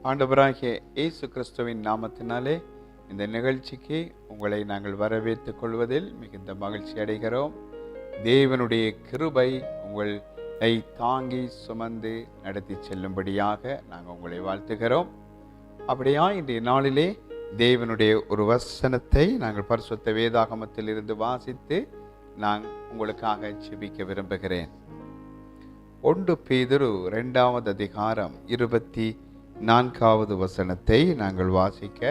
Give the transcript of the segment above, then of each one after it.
ஆண்டவராகிய இயேசு கிறிஸ்துவின் நாமத்தினாலே இந்த நிகழ்ச்சிக்கு உங்களை நாங்கள் வரவேற்றுக் கொள்வதில் மிகுந்த மகிழ்ச்சி அடைகிறோம். தேவனுடைய கிருபை உங்களை தாங்கி சுமந்து நடத்தி செல்லும்படியாக நாங்கள் உங்களை வாழ்த்துகிறோம். அப்படியா இன்றைய நாளிலே தேவனுடைய ஒரு வசனத்தை நாங்கள் பரிசுத்த வேதாகமத்தில் இருந்து வாசித்து நான் உங்களுக்காக ஜெபிக்க விரும்புகிறேன். 1 பேதுரு 2வது அதிகாரம் 24வது வசனத்தை நாங்கள் வாசிக்க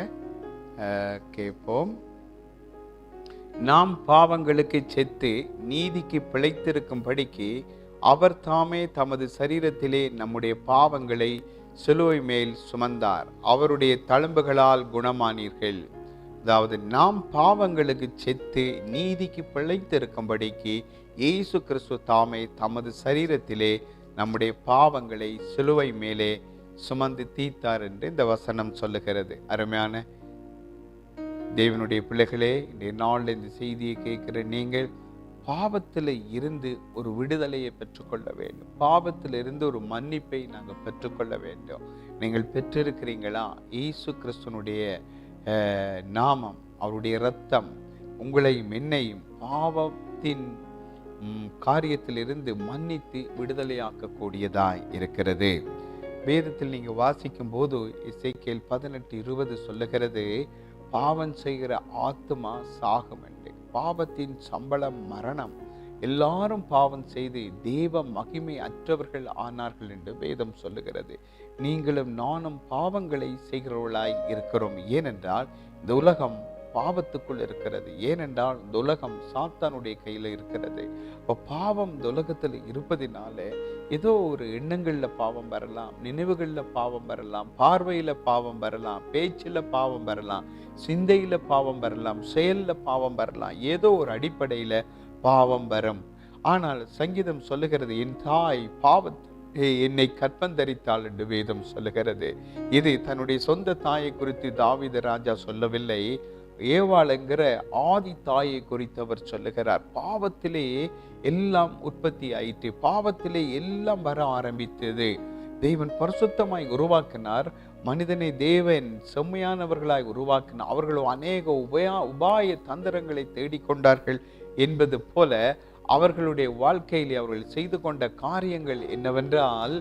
கேட்போம். நாம் பாவங்களுக்கு செத்து நீதிக்கு பிழைத்திருக்கும்படிக்கு அவர் தாமே தமது சரீரத்திலே நம்முடைய பாவங்களை சிலுவை மேல் சுமந்தார், அவருடைய தழும்புகளால் குணமானீர்கள். அதாவது நாம் பாவங்களுக்கு செத்து நீதிக்கு பிழைத்திருக்கும்படிக்கு இயேசு கிறிஸ்து தாமே தமது சரீரத்திலே நம்முடைய பாவங்களை சிலுவை மேலே சுமந்து தீர்த்தார் என்று இந்த வசனம் சொல்லுகிறது. அருமையான தேவனுடைய பிள்ளைகளே, இந்த நாளில் இந்த செய்தியை கேட்கிற நீங்கள் பாவத்தில் இருந்து ஒரு விடுதலையை பெற்றுக்கொள்ள வேண்டும். பாவத்தில் இருந்து ஒரு மன்னிப்பை நாங்கள் பெற்றுக்கொள்ள வேண்டும். நீங்கள் பெற்றிருக்கிறீங்களா? இயேசு கிறிஸ்துனுடைய நாமம், அவருடைய இரத்தம் உங்களையும் என்னையும் பாவத்தின் காரியத்திலிருந்து மன்னித்து விடுதலையாக்கக்கூடியதாய் இருக்கிறது. வேதத்தில் நீங்கள் வாசிக்கும் போது எசேக்கியேல் 18:20 சொல்லுகிறது, பாவம் செய்கிற ஆத்துமா சாகும் என்று. பாவத்தின் சம்பளம் மரணம். எல்லாரும் பாவம் செய்து தேவ மகிமை அற்றவர்கள் ஆனார்கள் என்று வேதம் சொல்லுகிறது. நீங்களும் நானும் பாவங்களை செய்கிறவர்களாய் இருக்கிறோம். ஏனென்றால் இந்த உலகம் பாவத்துக்குள் இருக்கிறது. ஏனென்றால் இந்த உலகம் சாத்தானுடைய கையில் இருக்கிறது. இப்போ பாவம் இந்த உலகத்தில் இருப்பதினால ஏதோ ஒரு எண்ணங்களில் பாவம் வரலாம், நினைவுகளில் பாவம் வரலாம், பார்வையில் பாவம் வரலாம், பேச்சில் பாவம் வரலாம், சிந்தையில் பாவம் வரலாம், செயலில் பாவம் வரலாம், ஏதோ ஒரு அடிப்படையில் பாவம் வரும். ஆனால் சங்கீதம் சொல்லுகிறது, என் தாய் பாவத்தை என்னை கற்பந்தரித்தாள் என்று வேதம் சொல்லுகிறது. இது தன்னுடைய சொந்த தாயை குறித்து தாவீது ராஜா சொல்லவில்லை, ஏவாள் என்கிற ஆதி தாயை குறித்து அவர் சொல்லுகிறார். பாவத்திலே எல்லாம் உற்பத்தி ஆயிற்று, பாவத்திலே எல்லாம் வர ஆரம்பித்தது. தேவன் பரிசுத்தமாய் உருவாக்கினார் மனிதனை. தேவன் செம்மையானவர்களாய் உருவாக்கினார். அவர்கள் அநேக உபாய தந்திரங்களை தேடிக்கொண்டார்கள் என்பது போல அவர்களுடைய வாழ்க்கையில் அவர்கள் செய்து கொண்ட காரியங்கள் என்னவென்றால்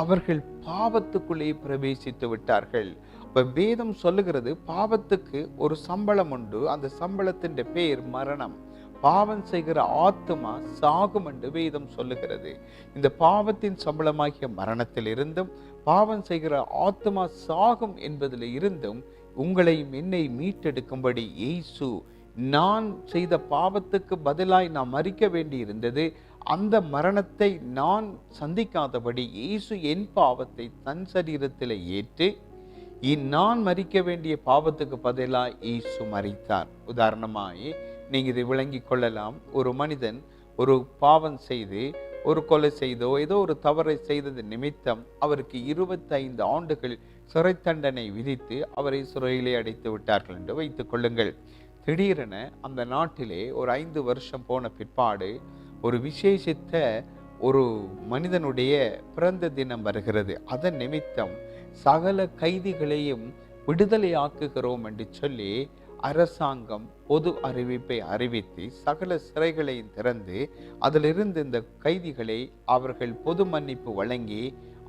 அவர்கள் பாவத்துக்குள்ளே பிரவேசித்து விட்டார்கள். இப்போ வேதம் சொல்லுகிறது, பாவத்துக்கு ஒரு சம்பளம் உண்டு, அந்த சம்பளத்தின் பெயர் மரணம். பாவம் செய்கிற ஆத்துமா சாகும் என்று வேதம் சொல்லுகிறது. இந்த பாவத்தின் சம்பளமாகிய மரணத்தில் இருந்தும் பாவம் செய்கிற ஆத்துமா சாகும் என்பதில் இருந்தும் உங்களையும் என்னை மீட்டெடுக்கும்படி இயேசு நான் செய்த பாவத்துக்கு பதிலாய் நான் மரிக்க வேண்டி இருந்தது. அந்த மரணத்தை நான் சந்திக்காதபடி இயேசு என் பாவத்தை தன் சரீரத்தில் ஏற்று நான் மரிக்க வேண்டிய பாவத்துக்கு பதிலாக இயேசு மரித்தார். உதாரணமாய் நீங்கள் இதை விளங்கி கொள்ளலாம். ஒரு மனிதன் ஒரு பாவம் செய்து ஒரு கொலை செய்தோ ஏதோ ஒரு தவறை செய்தது நிமித்தம் அவருக்கு 25 ஆண்டுகள் சிறை தண்டனை விதித்து அவரை சிறையிலே அடைத்து விட்டார்கள் என்று வைத்துக் கொள்ளுங்கள். திடீரென அந்த நாட்டிலே ஒரு 5 வருஷம் போன பிற்பாடு ஒரு விசேஷித்த ஒரு மனிதனுடைய பிறந்த தினம் வருகிறது. அதன் நிமித்தம் சகல கைதிகளையும் விடுதலையாக்குகிறோம் என்று சொல்லி அரசாங்கம் பொது அறிவிப்பை அறிவித்து சகல சிறைகளையும் திறந்து அதிலிருந்து இந்த கைதிகளை அவர்கள் பொது மன்னிப்பு வழங்கி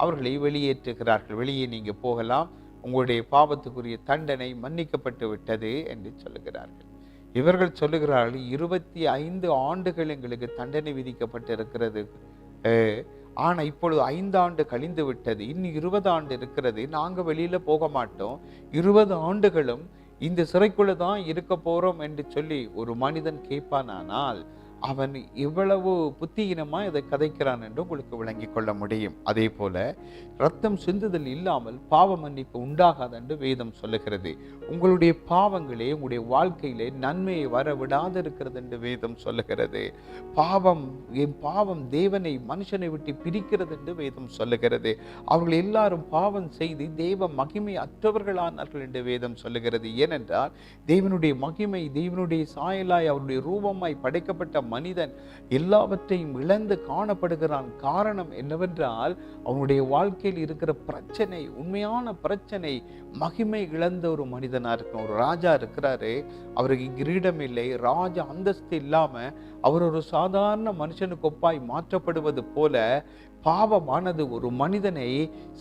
அவர்களை வெளியேற்றுகிறார்கள். வெளியே நீங்க போகலாம், உங்களுடைய பாவத்துக்குரிய தண்டனை மன்னிக்கப்பட்டு விட்டது என்று சொல்லுகிறார்கள். இவர்கள் சொல்லுகிறார்கள், 25 ஆண்டுகள் எங்களுக்கு தண்டனை விதிக்கப்பட்டு இருக்கிறது, ஆனா இப்பொழுது 5 ஆண்டு கழிந்து விட்டது, இன்னும் 20 ஆண்டு இருக்கிறது, நாங்க வெளியில போக மாட்டோம், 20 ஆண்டுகளும் இந்த சிறைக்குள்ள தான் இருக்க போறோம் என்று சொல்லி ஒரு மனிதன் கேட்பானால் அவன் இவ்வளவு புத்தியினமா இதை கதைக்கிறான் என்று உங்களுக்கு விளங்கி கொள்ள முடியும். அதே போல ரத்தம் சிந்துதல் இல்லாமல் பாவ மன்னிப்பு உண்டாகாது என்று வேதம் சொல்லுகிறது. உங்களுடைய பாவங்களே உங்களுடைய வாழ்க்கையிலே நன்மையை வர விடாது இருக்கிறது என்று வேதம் சொல்லுகிறது. பாவம் தேவனை மனுஷனை விட்டு பிரிக்கிறது என்று வேதம் சொல்லுகிறது. அவர்கள் எல்லாரும் பாவம் செய்து தேவ மகிமை அற்றவர்களானார்கள் என்று வேதம் சொல்லுகிறது. ஏனென்றால் தேவனுடைய மகிமை, தேவனுடைய சாயலாய் அவருடைய ரூபமாய் படைக்கப்பட்ட மனிதன் எல்லாவற்றையும் இழந்து காணப்படுகிறான். காரணம் என்னவென்றால் அவனுடைய வாழ்க்கையில் இருக்கிற பிரச்சனை, உண்மையான பிரச்சனை, மகிமை இழந்த ஒரு மனிதனா இருக்கும். ஒரு ராஜா இருக்கிறாரு, அவருக்கு கிரீடம் இல்லை, ராஜ அந்தஸ்து இல்லாம அவர் ஒரு சாதாரண மனுஷனுக்கு ஒப்பாய் மாற்றப்படுவது போல பாவமானது ஒரு மனிதனை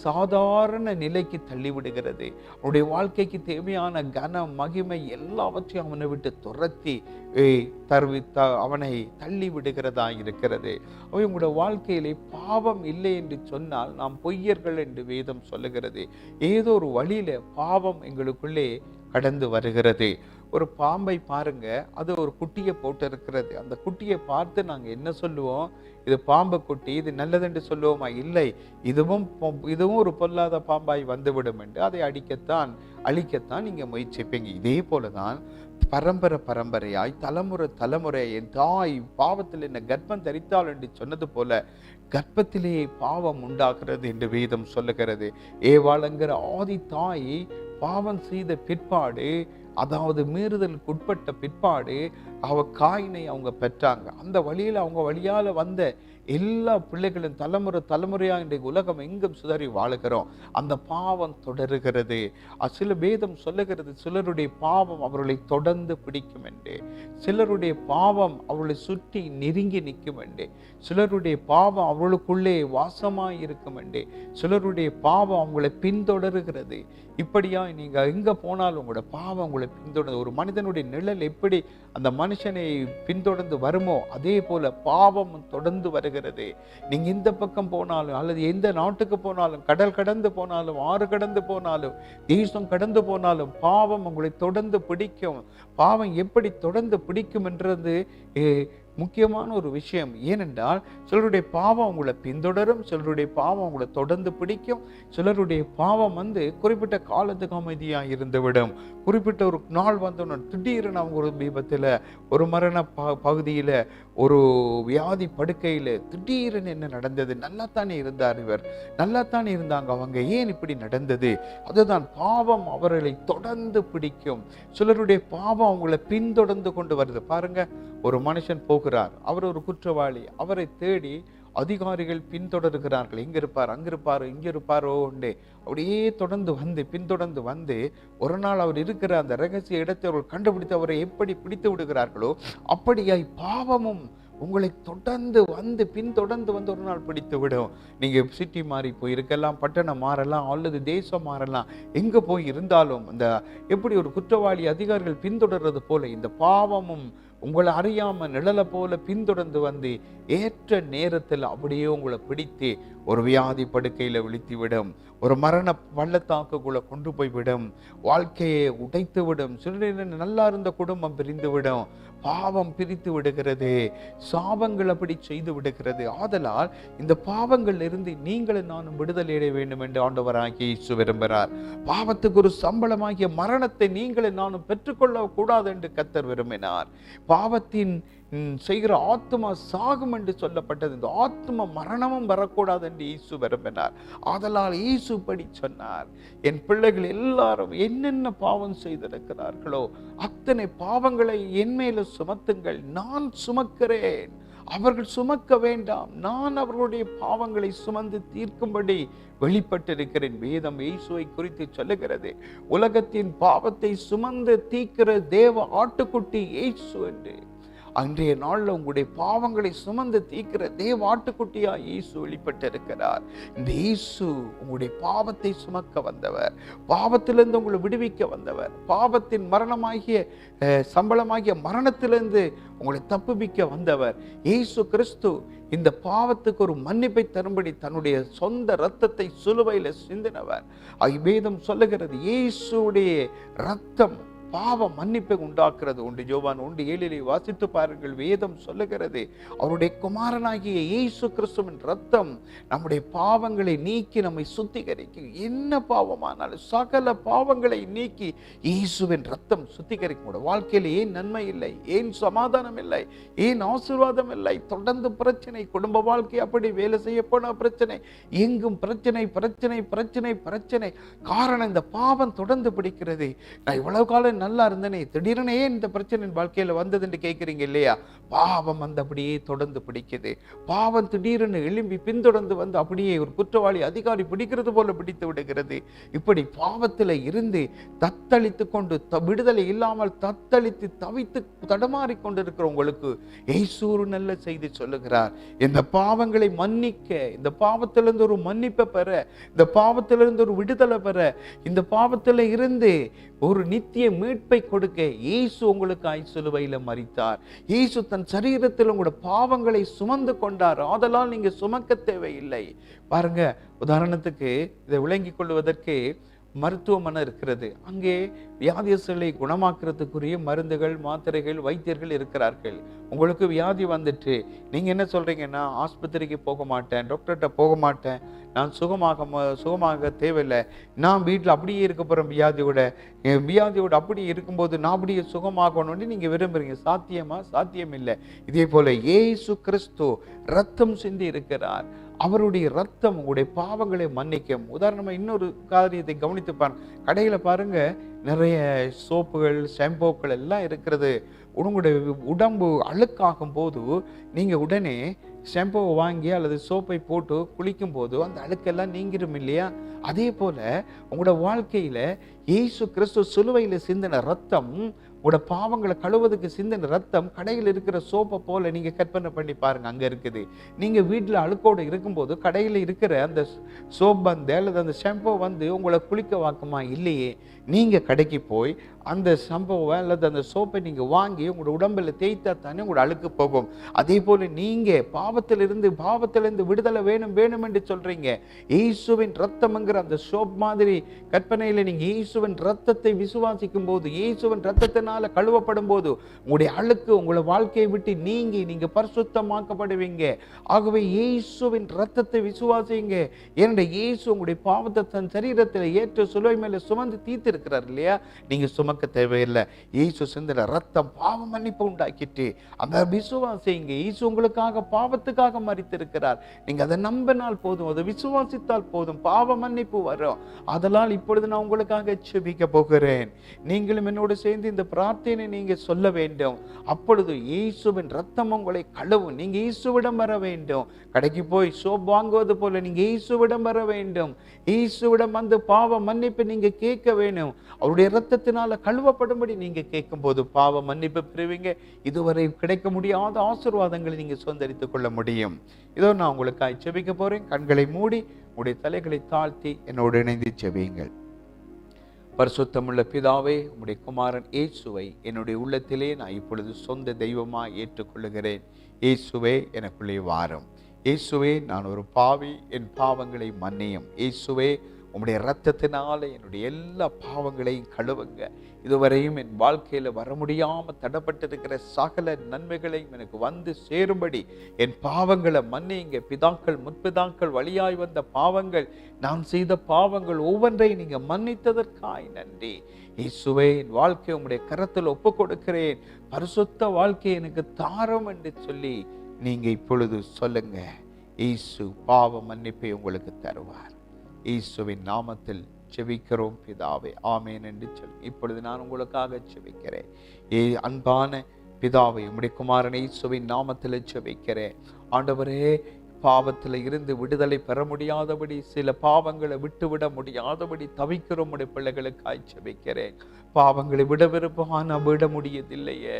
சாதாரண நிலைக்கு தள்ளிவிடுகிறது. அவனுடைய வாழ்க்கைக்கு தேவையான கனம், மகிமை எல்லாவற்றையும் அவனை விட்டு துரத்தி அவனை தள்ளி விடுகிறதா இருக்கிறது. அவங்களுடைய வாழ்க்கையிலே பாவம் இல்லை என்று சொன்னால் நாம் பொய்யர்கள் என்று வேதம் சொல்லுகிறது. ஏதோ ஒரு வழியில பாவம் எங்களுக்குள்ளே கடந்து வருகிறது. ஒரு பாம்பை பாருங்க, அது ஒரு குட்டியை போட்டு இருக்கிறது. அந்த குட்டியை பார்த்து நாங்கள் என்ன சொல்லுவோம்? இது பாம்பு குட்டி, இது நல்லதென்று சொல்லுவோமா? இல்லை, இதுவும் ஒரு பொல்லாத பாம்பாய் வந்துவிடும் என்று அதை அழிக்கத்தான் நீங்க முயற்சிப்பீங்க. இதே போலதான் பரம்பரையாய் தலைமுறை என் தாய் பாவத்தில் என்ன கர்ப்பம் தரித்தாள் என்று சொன்னது போல கர்ப்பத்திலேயே பாவம் உண்டாகிறது என்று வேதம் சொல்லுகிறது. ஏவாளுங்கிற ஆதி தாய் பாவம் செய்த பிற்பாடு, அதாவது மீறுதலுக்கு உட்பட்ட பிற்பாடு காயினை அவங்க பெற்றாங்க. அந்த வழியில் அவங்க வழியால வந்த எல்லா பிள்ளைகளும் தலைமுறையா இன்றைக்கு உலகம் எங்கும் சிதறி வாழுகிறோம். அந்த பாவம் தொடருகிறது. சில வேதம் சொல்லுகிறது, சிலருடைய பாவம் அவர்களை தொடர்ந்து பிடிக்கும் என்று, சிலருடைய பாவம் அவர்களை சுற்றி நெருங்கி நிற்கும் என்று, சிலருடைய பாவம் அவர்களுக்குள்ளே வாசமாய் இருக்கும் என்று, சிலருடைய பாவம் அவங்களை பின்தொடருகிறது. இப்படியா நீங்க எங்க போனாலும் உங்களோட பாவம் உங்களை பின்தொடர்ந்து, ஒரு மனிதனுடைய நிழல் எப்படி அந்த மனுஷனை பின்தொடர்ந்து வருமோ அதே போல பாவம் தொடர்ந்து வருகிறது. நீங்க இந்த பக்கம் போனாலும் அல்லது எந்த நாட்டுக்கு போனாலும், கடல் கடந்து போனாலும், ஆறு கடந்து போனாலும், தேசம் கடந்து போனாலும் பாவம் உங்களை தொடர்ந்து பிடிக்கும். பாவம் எப்படி தொடர்ந்து பிடிக்கும் என்றது முக்கியமான ஒரு விஷயம். ஏனென்றால் சிலருடைய பாவம் உங்களை பின்தொடரும், சிலருடைய பாவம் உங்களை தொடர்ந்து பிடிக்கும். சிலருடைய பாவம் குறிப்பிட்ட காலத்துக்கு அமைதியாக இருந்துவிடும். குறிப்பிட்ட ஒரு நாள் திடீரென அவங்க ஒரு விபத்தில், ஒரு மரண பகுதியில், ஒரு வியாதி படுக்கையில் திடீரென என்ன நடந்தது? நல்லாத்தானே இருந்தார், இவர் நல்லாத்தானே இருந்தாங்க, அவங்க ஏன் இப்படி நடந்தது? அதுதான் பாவம் அவர்களை தொடர்ந்து பிடிக்கும். சிலருடைய பாவம் அவங்களை பின்தொடர்ந்து கொண்டு வருது. பாருங்க, ஒரு மனுஷன் போகிறார், அவர் ஒரு குற்றவாளி, அவரை தேடி அதிகாரிகள் பின்தொடர்கிறார்கள். எங்க இருப்பார், அங்க இருப்பாரு, இங்க இருப்பாரோ உண்டே, அப்படியே பின்தொடர்ந்து வந்து ஒரு நாள் அவர் இருக்கிற அந்த ரகசிய இடத்தை அவர்கள் கண்டுபிடித்து அவரை எப்படி பிடித்து விடுகிறார்களோ அப்படியாய் பாவமும் உங்களை பின்தொடர்ந்து வந்து ஒரு நாள் பிடித்து விடும். நீங்க சிட்டி மாறி போயிருக்கலாம், பட்டணம் மாறலாம், அல்லது தேசம் மாறலாம். எங்க போய் இருந்தாலும் இந்த எப்படி ஒரு குற்றவாளி அதிகாரிகள் பின்தொடர்றது போல இந்த பாவமும் உங்களை அறியாம நிழலை போல பின்தொடர்ந்து வந்து ஏற்ற நேரத்தில் அப்படியே உங்களை பிடித்து ஒரு வியாதி படுக்கையில விழித்துவிடும், ஒரு மரண பள்ளத்தாக்குக்குள்ள கொண்டு போய்விடும், வாழ்க்கையை உடைத்து விடும். சில நல்லா இருந்த குடும்பம் பிரிந்து விடும், பாவம் பிரித்து விடுகிறது, சாபங்கள் அப்படி செய்து விடுகிறது. ஆதலால் இந்த பாவங்கள் இருந்து நீங்களும் நானும் விடுதலை அடைய வேண்டும் என்று ஆண்டவராகிய இயேசு விரும்புகிறார். பாவத்துக்கு ஒரு சம்பளமாகிய மரணத்தை நீங்களும் நானும் பெற்றுக்கொள்ள கூடாது என்று கர்த்தர் விரும்பினார். பாவத்தின் செய்கிற ஆத்மா சாகும் என்று சொல்லப்பட்டது. இந்த ஆத்மா மரணமும் வரக்கூடாது என்று இயேசு விரும்பினார். ஆதலால் இயேசு படி சொன்னார், என் பிள்ளைகள் எல்லாரும் என்னென்ன பாவம் செய்திருக்கிறார்களோ அத்தனை பாவங்களை என் மேல சுமத்துங்கள், நான் சுமக்கிறேன், அவர்கள் சுமக்க வேண்டாம், நான் அவர்களுடைய பாவங்களை சுமந்து தீர்க்கும்படி வெளிப்பட்டிருக்கிறேன். வேதம் இயேசுவை குறித்து சொல்லுகிறது, உலகத்தின் பாவத்தை சுமந்து தீர்க்கிற தேவ ஆட்டுக்குட்டி இயேசு என்று. அன்றைய நாள்ல உங்களுடைய பாவங்களை சுமந்து தீர்க்கிற தேவ ஆட்டுக்குட்டியா இயேசு வெளிப்பட்டிருக்கிறார். இந்த இயேசு உங்களுடைய பாவத்தை சுமக்க வந்தவர், பாவத்திலிருந்து உங்களை விடுவிக்க வந்தவர், பாவத்தின் மரணமாகிய சம்பளமாகிய மரணத்திலிருந்து உங்களை தப்புவிக்க வந்தவர். இயேசு கிறிஸ்து இந்த பாவத்துக்கு ஒரு மன்னிப்பை தரும்படி தன்னுடைய சொந்த இரத்தத்தை சிலுவையில சிந்தினவர். வேதம் சொல்லுகிறது, இயேசுடைய இரத்தம் பாவ மன்னிப்பை உண்டாக்குறது உண்டு. யோவான் 1:7 வாசித்து பாருங்கள். வேதம் சொல்லுகிறது, அவருடைய குமாரனாகிய இயேசு கிறிஸ்துவின் ரத்தம் நம்முடைய பாவங்களை நீக்கி நம்மை சுத்திகரிக்கும். என்ன பாவமானாலும் சகல பாவங்களை நீக்கி இயேசுவின் ரத்தம் சுத்திகரிக்கும். வாழ்க்கையில் ஏன் நன்மை இல்லை, ஏன் சமாதானம் இல்லை, ஏன் ஆசீர்வாதம் இல்லை? தொடர்ந்து பிரச்சனை, குடும்ப வாழ்க்கை அப்படி, வேலை செய்ய போன பிரச்சனை, எங்கும் பிரச்சனை பிரச்சனை பிரச்சனை பிரச்சனை. காரணம் இந்த பாவம் தொடர்ந்து பிடிக்கிறது. நான் இவ்வளவு காலம் நல்லா இருந்தனே, திடீர்னு ஏன் இந்த பிரச்சனை என் வாழ்க்கையில வந்ததுன்னு கேட்குறீங்க இல்லையா? பாவம் வந்து அப்படியே தொடர்ந்து பிடிக்குது. பாவம் திடீர்னு எழும்பி பின்தொடர்ந்து வந்து அப்படியே ஒரு குற்றவாளி அதிகாரி பிடிக்கிறது போல பிடித்து விடுகிறது. இப்படி பாவத்தில் இருந்து தத்தளித்து கொண்டு விடுதலை இல்லாமல் தத்தளித்து தவித்து தடமாறி கொண்டிருக்கிற உங்களுக்கு இயேசு ஒரு நல்ல செய்தி சொல்லுகிறார். இந்த பாவங்களை மன்னிக்க, இந்த பாவத்திலிருந்து ஒரு மன்னிப்பை பெற, இந்த பாவத்திலிருந்து ஒரு விடுதலை பெற, இந்த பாவத்தில் இருந்து ஒரு நித்திய மீட்பை கொடுக்க இயேசு உங்களுக்காய் சிலுவையில் மரித்தார். இயேசு தன் சரீரத்தில் உங்களோட பாவங்களை சுமந்து கொண்டார். ஆதலால் நீங்க சுமக்க தேவையில்லை. பாருங்க, உதாரணத்துக்கு இதை விளங்கிக் கொள்வதற்கு மருத்துவமனை இருக்கிறது. அங்கே வியாதியஸ்தர்களை குணமாக்குறதுக்குரிய மருந்துகள், மாத்திரைகள், வைத்தியர்கள் இருக்கிறார்கள். உங்களுக்கு வியாதி வந்துட்டு நீங்க என்ன சொல்றீங்கன்னா, ஆஸ்பத்திரிக்கு போக மாட்டேன், டாக்டர்கிட்ட போக மாட்டேன், நான் சுகமாக தேவையில்லை, நான் வீட்டில் அப்படியே இருக்க போறேன் வியாதியோட அப்படி இருக்கும்போது நான் அப்படியே சுகமாகணும்னு நீங்க விரும்புறீங்க. சாத்தியமா? சாத்தியம் இல்லை. இதே போல இயேசு கிறிஸ்து ரத்தம் சிந்தி இருக்கிறார். அவருடைய ரத்தம் உங்களுடைய பாவங்களை மன்னிக்கும். உதாரணமா இன்னொரு காரியத்தை கவனித்து பாருங்க. கடையில பாருங்க, நிறைய சோப்புகள், ஷாம்பூக்கள் எல்லாம் இருக்கிறது. உங்களுடைய உடம்பு அழுக்காகும் போது நீங்க உடனே ஷாம்புவை வாங்கி அல்லது சோப்பை போட்டு குளிக்கும் போது அந்த அழுக்கெல்லாம் நீங்கிரும் இல்லையா? அதே போல உங்களோட வாழ்க்கையில இயேசு கிறிஸ்து சிலுவையில சிந்தின ரத்தம், உங்களோட பாவங்களை கழுவதுக்கு சிந்தின ரத்தம் கடையில் இருக்கிற சோப்பை போல நீங்க கற்பனை பண்ணி பாருங்க, அங்க இருக்குது. நீங்க வீட்டில் அழுக்கோடு இருக்கும்போது கடையில் இருக்கிற அந்த சோப் வந்து அல்லது அந்த ஷாம்பு வந்து உங்களை குளிக்க வாக்குமா? இல்லையே. நீங்க கடைக்கு போய் அந்த ஷாம்புவை அல்லது அந்த சோப்பை நீங்க வாங்கி உங்களோட உடம்புல தேய்த்தா தானே உங்களோட அழுக்கு போகும். அதே போல நீங்க பாவத்திலிருந்து விடுதலை வேணும் என்று சொல்றீங்க. இயேசுவின் ரத்தம்ங்கிற அந்த சோப் மாதிரி கற்பனையில நீங்க இயேசுவின் ரத்தத்தை விசுவாசிக்கும் போது, இயேசுவின் ரத்தத்தினால கழுவப்படும் போது உங்களுடைய அழுக்கு உங்களை வாழ்க்கையை விட்டு நீங்க பரிசுத்தமாக்கப்படுவீங்க. ஆகவே இயேசுவின் ரத்தத்தை விசுவாசிங்க. ஏனென்றால் இயேசு உங்களுடைய பாவத்தை தன் சரீரத்தில் ஏற்ற சிலுவை மேல சுமந்து தீர்த்து இருக்கிறார் இல்லையா? நீங்க சுமக்க தேவையில்லை. இயேசு சிந்தின ரத்தம் பாவ மன்னிப்பு உண்டாக்கிட்டு அந்த விசுவாசிங்க. இயேசு உங்களுக்காக பாவத்துக்காக மரித்திருக்கிறார். நீங்க அதை நம்பினால் போதும், அதை விசுவாசித்தால் போதும், பாவ மன்னிப்பு வரும். அதனால் இப்பொழுது நான் உங்களுக்காக ஜெபிக்க போகிறேன். நீங்களும் என்னோடு சேர்ந்து இந்த பிரார்த்தனை நீங்க சொல்ல வேண்டும். அப்பொழுது இயேசுவின் ரத்தம் உங்களை கழுவும். நீங்க இயேசுவிடம் வர வேண்டும். கடைக்கு போய் சோப் வாங்குவது போல நீங்க இயேசுவிடம் வர வேண்டும். இயேசுவிடம் அந்த பாவ மன்னிப்பு நீங்க கேட்க வேணும். அவருடைய ரத்தத்தினால கழுவப்படும்படி நீங்க கேட்கும் போது பாவ மன்னிப்பு பெறுவீங்க. இதுவரை கிடைக்க முடியாத ஆசீர்வாதங்களை நீங்க சுதந்திரித்துக் கொள்ள முடியும். இதோ நான் உங்களுக்காக ஜெபிக்க போறேன். கண்களை மூடி உங்களுடைய தலைகளை தாழ்த்தி என்னோடு இணைந்து ஜெபியுங்கள். பரிசுத்தமுள்ள பிதாவே, உம்முடைய குமாரன் இயேசுவை என்னுடைய உள்ளத்திலே நான் இப்பொழுது சொந்த தெய்வமாய் ஏற்றுக்கொள்ளுகிறேன். இயேசுவே, எனக்குள்ளே வாரும். இயேசுவே, நான் ஒரு பாவி, என் பாவங்களை மன்னியும். இயேசுவே, உம்முடைய இரத்தத்தினால என்னுடைய எல்லா பாவங்களையும் கழுவுங்க. இதுவரையும் என் வாழ்க்கையில வர முடியாம தடப்பட்டிருக்கிற சகல நன்மைகளையும் எனக்கு வந்து சேரும்படி என் பாவங்களை மன்னிங்க. பிதாக்கள் முற்பிதாக்கள் வழியாய் வந்த பாவங்கள், நான் செய்த பாவங்கள் ஒவ்வொன்றையும் நீங்க மன்னித்ததற்காய் நன்றி. இயேசுவே, என் வாழ்க்கை உம்முடைய கரத்தில் ஒப்பு கொடுக்கிறேன். பரிசுத்த வாழ்க்கை எனக்கு தாரும் என்று சொல்லி நீங்க இப்பொழுது சொல்லுங்க. இயேசு பாவ மன்னிப்பை உங்களுக்கு தருவார். இயேசுவின் நாமத்தில் ஜெபிக்கிறோம் பிதாவே, ஆமென் என்று சொல்லி இப்பொழுது நான் உங்களுக்காக ஜெபிக்கிறேன். அன்பான பிதாவே, உம்முடைய குமாரன் இயேசுவின் நாமத்தில் ஜெபிக்கிறேன். ஆண்டவரே, பாவத்தில் இருந்து விடுதலை பெற முடியாதபடி, சில பாவங்களை விட்டுவிட முடியாதபடி தவிக்கிற உம்முடைய பிள்ளைகளுக்காய் ஜெபிக்கிறேன். பாவங்களை விட விருப்பம், ஆனால் விட முடியதில்லையே.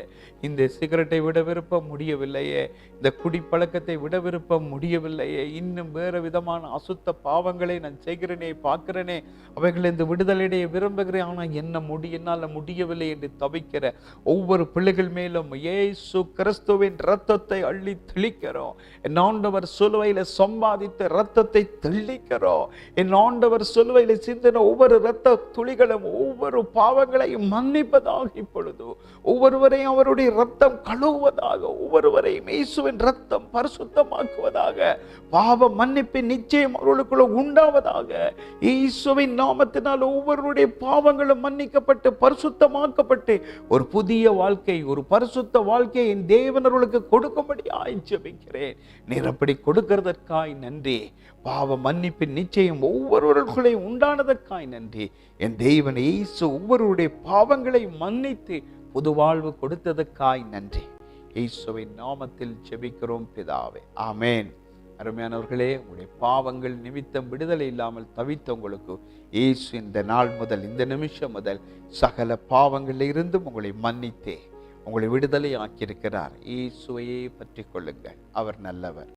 இந்த சிகரெட்டை விட விருப்பம் முடியவில்லையே. இந்த குடிப்பழக்கத்தை விட விருப்பம் முடியவில்லையே. இன்னும் வேறு விதமான அசுத்த பாவங்களை நான் செய்கிறேனே, பார்க்கிறேனே, அவைகளிலிருந்து விடுதலையை விரும்புகிறேன், ஆனால் என்னால் முடியவில்லை என்று தவிக்கிற ஒவ்வொரு பிள்ளைகள் மேலும் இயேசு கிறிஸ்துவின் இரத்தத்தை அள்ளி தெளிக்கிறோம். என் ஆண்டவர் சிலுவையில சம்பாதித்த இரத்தத்தை தெளிக்கிறோம். என் ஆண்டவர் சிலுவையில சிந்தின ஒவ்வொரு இரத்த துளிகளும் ஒவ்வொரு பாவங்களையும் மன்னிப்பதாக, இப்பொழுது ஒவ்வொருவரையும் அவருடைய இரத்தம் கழுவுவதாக, ஒவ்வொருவரையும் இயேசுவின் இரத்தம் பரிசுத்தமாக்குவதாக, பாவ மன்னிப்பின் நிச்சயம் அவர்களுக்குள்ள உண்டாவதாக. இயேசுவின் நாமத்தினால் ஒவ்வொருவருடைய பாவங்களும் மன்னிக்கப்பட்டு பரிசுத்தமாக்கப்பட்டு ஒரு புதிய வாழ்க்கை, ஒரு பரிசுத்த வாழ்க்கை என் தேவனர்களுக்கு கொடுக்கும்படியாய் ஜெபிக்கிறேன். நீர் அப்படி கொடுக்கிறதற்காய் நன்றி. பாவ மன்னிப்பின் நிச்சயம் ஒவ்வொருவர்களுக்குள்ளே உண்டானதற்காய் நன்றி. என் தேவன் இயேசு ஒவ்வொருவருடைய உங்களுடைய பாவங்களை மன்னித்து புது வாழ்வு கொடுத்ததற்காய் நன்றி. இயேசுவின் நாமத்தில் ஜெபிக்கிறோம் பிதாவே, ஆமென். அருமையானவர்களே, உங்களுடைய பாவங்கள் நிமித்தம் விடுதலை இல்லாமல் தவித்த உங்களுக்கு இயேசு இந்த நாள் முதல், இந்த நிமிஷம் முதல் சகல பாவங்களில் இருந்தும் உங்களை மன்னித்தே உங்களை விடுதலை ஆக்கியிருக்கிறார். இயேசுவையே பற்றி கொள்ளுங்கள், அவர் நல்லவர்.